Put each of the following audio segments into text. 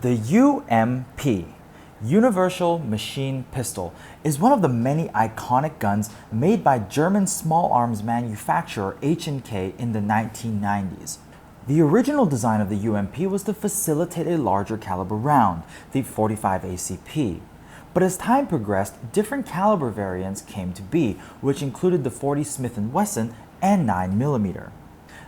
The UMP, Universal Machine Pistol, is one of the many iconic guns made by German small arms manufacturer H&K in the 1990s. The original design of the UMP was to facilitate a larger caliber round, the .45 ACP. But as time progressed, different caliber variants came to be, which included the .40 Smith & Wesson and 9mm.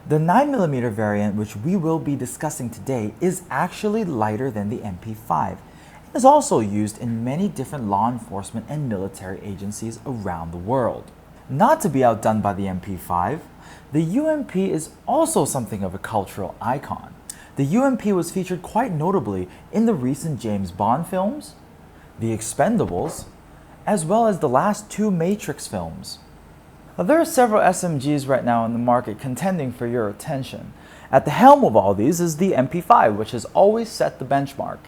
The 9mm variant, which we will be discussing today, is actually lighter than the MP5 and is also used in many different law enforcement and military agencies around the world. Not to be outdone by the MP5, the UMP is also something of a cultural icon. The UMP was featured quite notably in the recent James Bond films, The Expendables, as well as the last two Matrix films. Now, there are several SMGs right now in the market contending for your attention. At the helm of all these is the MP5, which has always set the benchmark.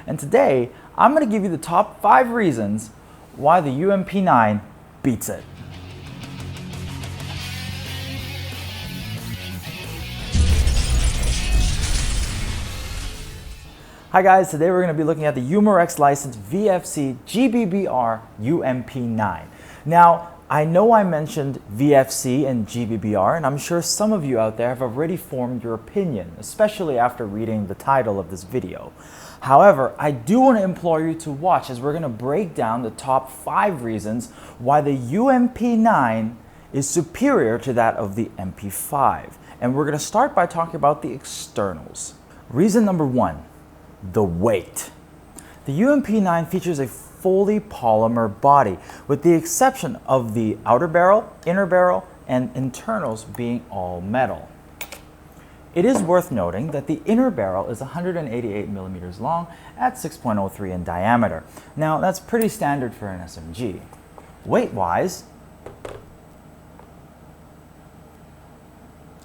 And today, I'm going to give you the top 5 reasons why the UMP9 beats it. Hi guys, today we're going to be looking at the Umarex licensed VFC GBBR UMP9. Now, I know I mentioned VFC and GBBR, and I'm sure some of you out there have already formed your opinion, especially after reading the title of this video. However, I do want to implore you to watch as we're going to break down the top 5 reasons why the UMP9 is superior to that of the MP5. And we're going to start by talking about the externals. Reason number 1, the weight. The UMP9 features a fully polymer body, with the exception of the outer barrel, inner barrel, and internals being all metal. It is worth noting that the inner barrel is 188 millimeters long at 6.03 in diameter. Now, that's pretty standard for an SMG. Weight-wise,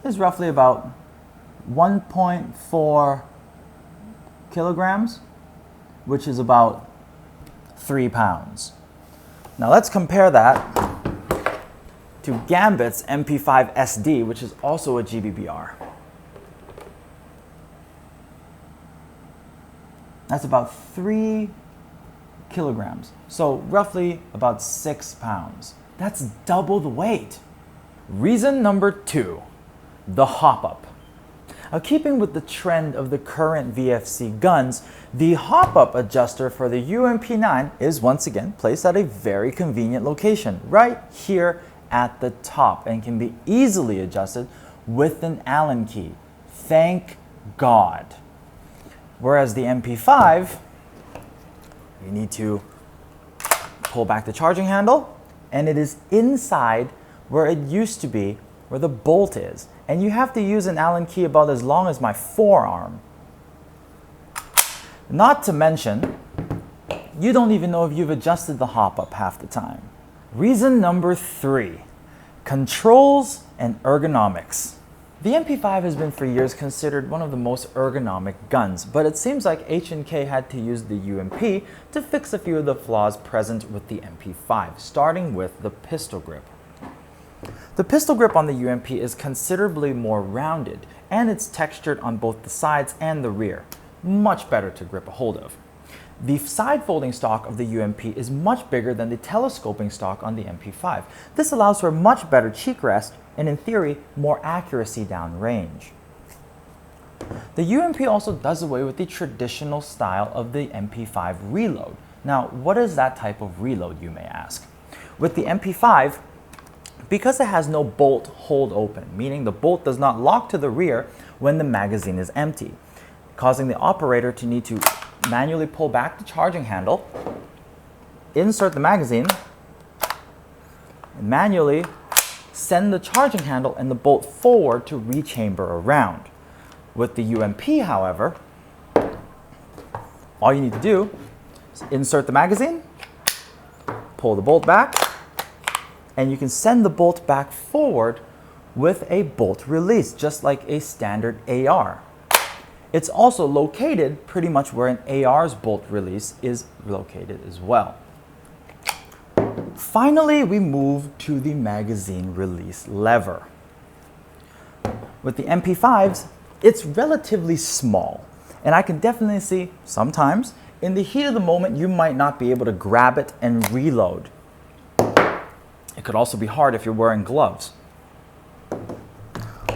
is roughly about 1.4 kilograms, which is about 3 pounds. Now let's compare that to Gambit's MP5 SD, which is also a GBBR. That's about 3 kilograms, so roughly about 6 pounds. That's double the weight. Reason number 2, the hop-up. Now, keeping with the trend of the current VFC guns, the hop-up adjuster for the UMP9 is once again placed at a very convenient location, right here at the top, and can be easily adjusted with an Allen key. Thank God. Whereas the MP5, you need to pull back the charging handle, and it is inside where it used to be, where the bolt is. And you have to use an Allen key about as long as my forearm. Not to mention, you don't even know if you've adjusted the hop-up half the time. Reason number 3, controls and ergonomics. The MP5 has been for years considered one of the most ergonomic guns, but it seems like H&K had to use the UMP to fix a few of the flaws present with the MP5, starting with the pistol grip. The pistol grip on the UMP is considerably more rounded, and it's textured on both the sides and the rear. Much better to grip a hold of. The side folding stock of the UMP is much bigger than the telescoping stock on the MP5. This allows for a much better cheek rest and, in theory, more accuracy downrange. The UMP also does away with the traditional style of the MP5 reload. Now, what is that type of reload, you may ask? With the MP5, because it has no bolt hold open, meaning the bolt does not lock to the rear when the magazine is empty, causing the operator to need to manually pull back the charging handle, insert the magazine, and manually send the charging handle and the bolt forward to rechamber around. With the UMP, however, all you need to do is insert the magazine, pull the bolt back, and you can send the bolt back forward with a bolt release, just like a standard AR. It's also located pretty much where an AR's bolt release is located as well. Finally, we move to the magazine release lever. With the MP5s, it's relatively small, And I can definitely see sometimes in the heat of the moment you might not be able to grab it and reload. It could also be hard if you're wearing gloves.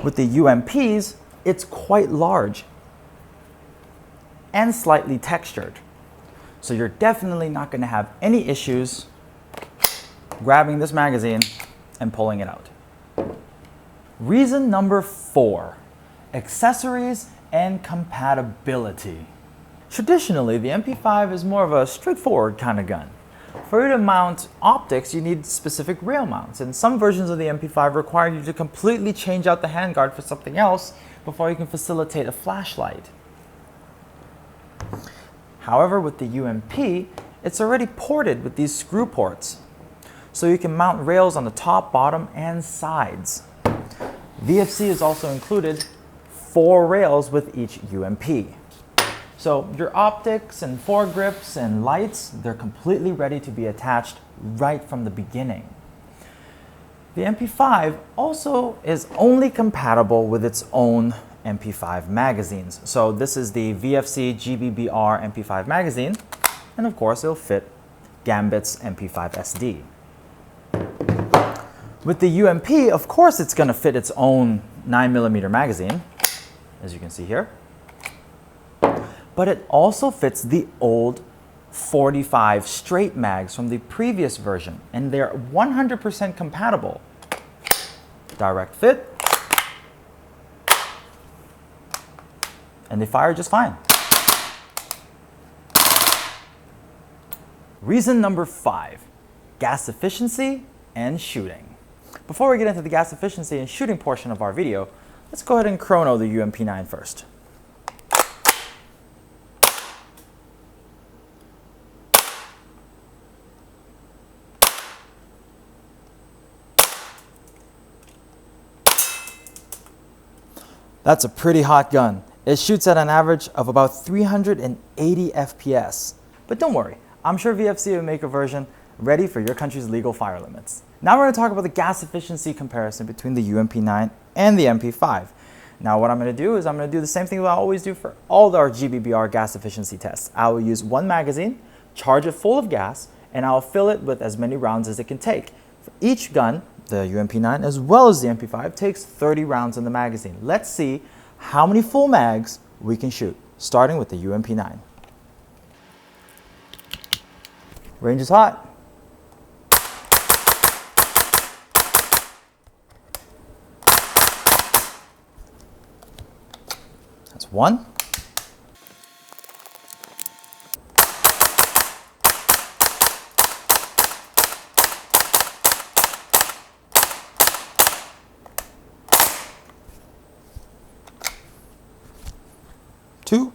With the UMPs, it's quite large and slightly textured. So you're definitely not going to have any issues grabbing this magazine and pulling it out. Reason number 4, accessories and compatibility. Traditionally, the MP5 is more of a straightforward kind of gun. For you to mount optics, you need specific rail mounts, and some versions of the MP5 require you to completely change out the handguard for something else before you can facilitate a flashlight. However, with the UMP, it's already ported with these screw ports, so you can mount rails on the top, bottom, and sides. VFC is also included 4 rails with each UMP. So your optics and foregrips and lights, they're completely ready to be attached right from the beginning. The MP5 also is only compatible with its own MP5 magazines. So this is the VFC GBBR MP5 magazine, and of course it'll fit Gambit's MP5 SD. With the UMP, of course it's going to fit its own 9mm magazine, as you can see here. But it also fits the old 45 straight mags from the previous version, and they're 100% compatible. Direct fit, and they fire just fine. Reason number 5, gas efficiency and shooting. Before we get into the gas efficiency and shooting portion of our video, let's go ahead and chrono the UMP9 first. That's a pretty hot gun. It shoots at an average of about 380 FPS. But don't worry, I'm sure VFC will make a version ready for your country's legal fire limits. Now we're going to talk about the gas efficiency comparison between the UMP9 and the MP5. Now what I'm going to do is I'm going to do the same thing that I always do for all our GBBR gas efficiency tests. I will use one magazine, charge it full of gas, and I'll fill it with as many rounds as it can take. For each gun, the UMP9 as well as the MP5 takes 30 rounds in the magazine. Let's see how many full mags we can shoot, starting with the UMP9. Range is hot. That's 1. Two.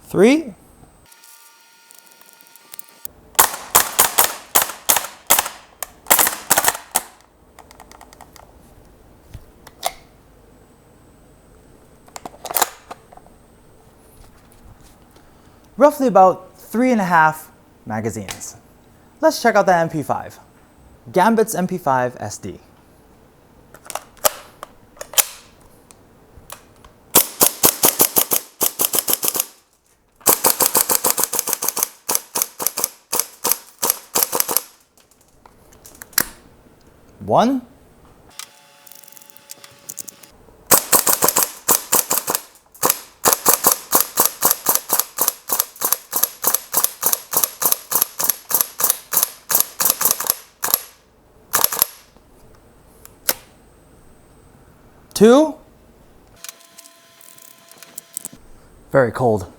Three. Roughly about 3.5 magazines. Let's check out the MP5. Gambit's MP5 SD. One. Two. Very cold.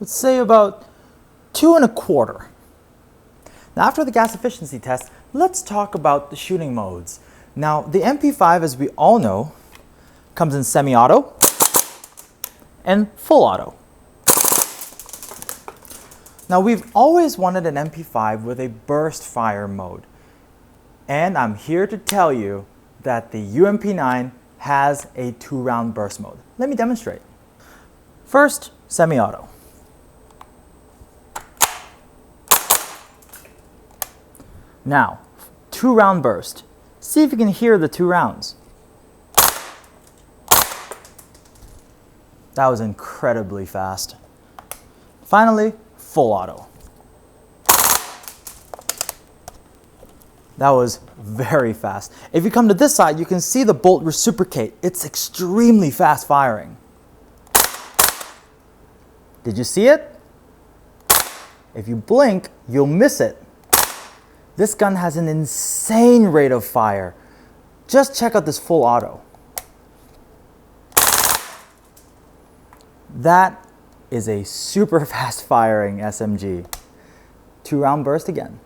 Let's say about 2.25. Now after the gas efficiency test, let's talk about the shooting modes. Now the MP5, as we all know, comes in semi-auto and full auto. Now we've always wanted an MP5 with a burst fire mode. And I'm here to tell you that the UMP9 has a 2-round burst mode. Let me demonstrate. First, semi-auto. Now, 2-round burst. See if you can hear the 2 rounds. That was incredibly fast. Finally, full auto. That was very fast. If you come to this side, you can see the bolt reciprocate. It's extremely fast firing. Did you see it? If you blink, you'll miss it. This gun has an insane rate of fire. Just check out this full auto. That is a super fast firing SMG. 2-round burst again.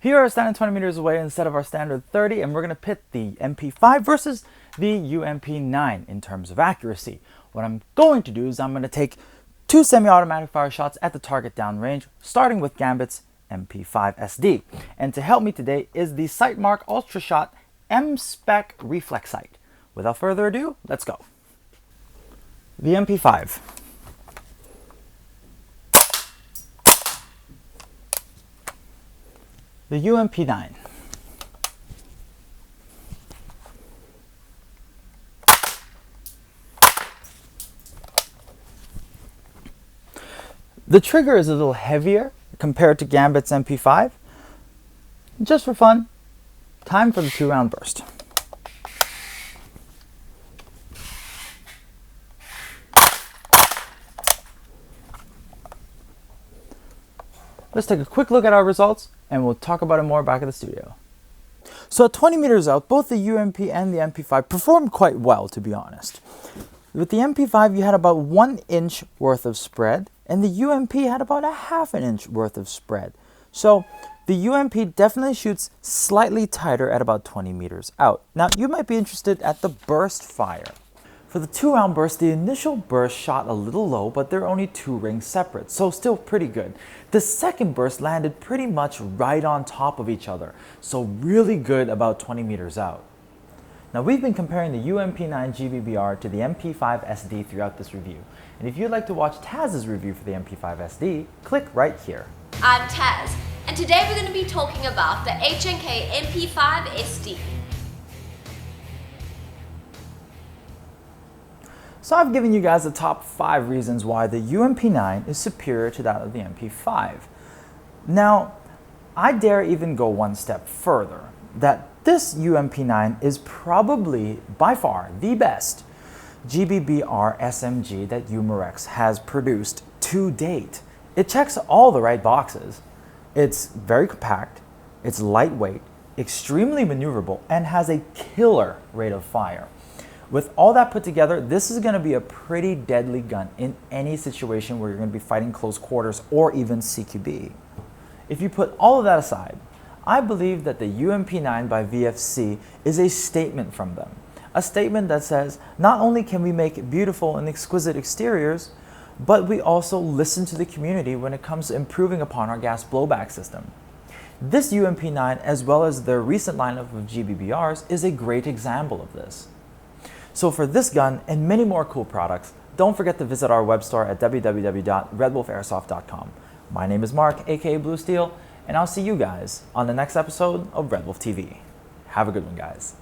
Here we're standing 20 meters away instead of our standard 30, and we're going to pit the MP5 versus the UMP9 in terms of accuracy. What I'm going to do is I'm going to take 2 semi-automatic fire shots at the target downrange, starting with Gambit's MP5 SD. And to help me today is the Sightmark Ultra Shot M-Spec Reflex Sight. Without further ado, let's go. The MP5. The UMP9. The trigger is a little heavier compared to Gambit's MP5. Just for fun, time for the 2-round burst. Let's take a quick look at our results and we'll talk about it more back at the studio. So at 20 meters out, both the UMP and the MP5 performed quite well, to be honest. With the MP5, you had about 1 inch worth of spread, and the UMP had about a ½ inch worth of spread. So the UMP definitely shoots slightly tighter at about 20 meters out. Now you might be interested at the burst fire. For the 2-round burst, the initial burst shot a little low, but they're only 2 rings separate, so still pretty good. The second burst landed pretty much right on top of each other, so really good about 20 meters out. Now we've been comparing the UMP9 GBBR to the MP5 SD throughout this review. And if you'd like to watch Taz's review for the MP5 SD, click right here. I'm Taz, and today we're going to be talking about the HNK MP5 SD. So I've given you guys the top 5 reasons why the UMP9 is superior to that of the MP5. Now, I dare even go one step further, that this UMP9 is probably, by far, the best GBBR SMG that Umarex has produced to date. It checks all the right boxes. It's very compact, it's lightweight, extremely maneuverable, and has a killer rate of fire. With all that put together, this is going to be a pretty deadly gun in any situation where you're going to be fighting close quarters or even CQB. If you put all of that aside, I believe that the UMP9 by VFC is a statement from them. A statement that says, not only can we make beautiful and exquisite exteriors, but we also listen to the community when it comes to improving upon our gas blowback system. This UMP9, as well as their recent lineup of GBBRs, is a great example of this. So for this gun and many more cool products, don't forget to visit our web store at www.redwolfairsoft.com. My name is Mark, aka Blue Steel, and I'll see you guys on the next episode of RedWolf TV. Have a good one, guys.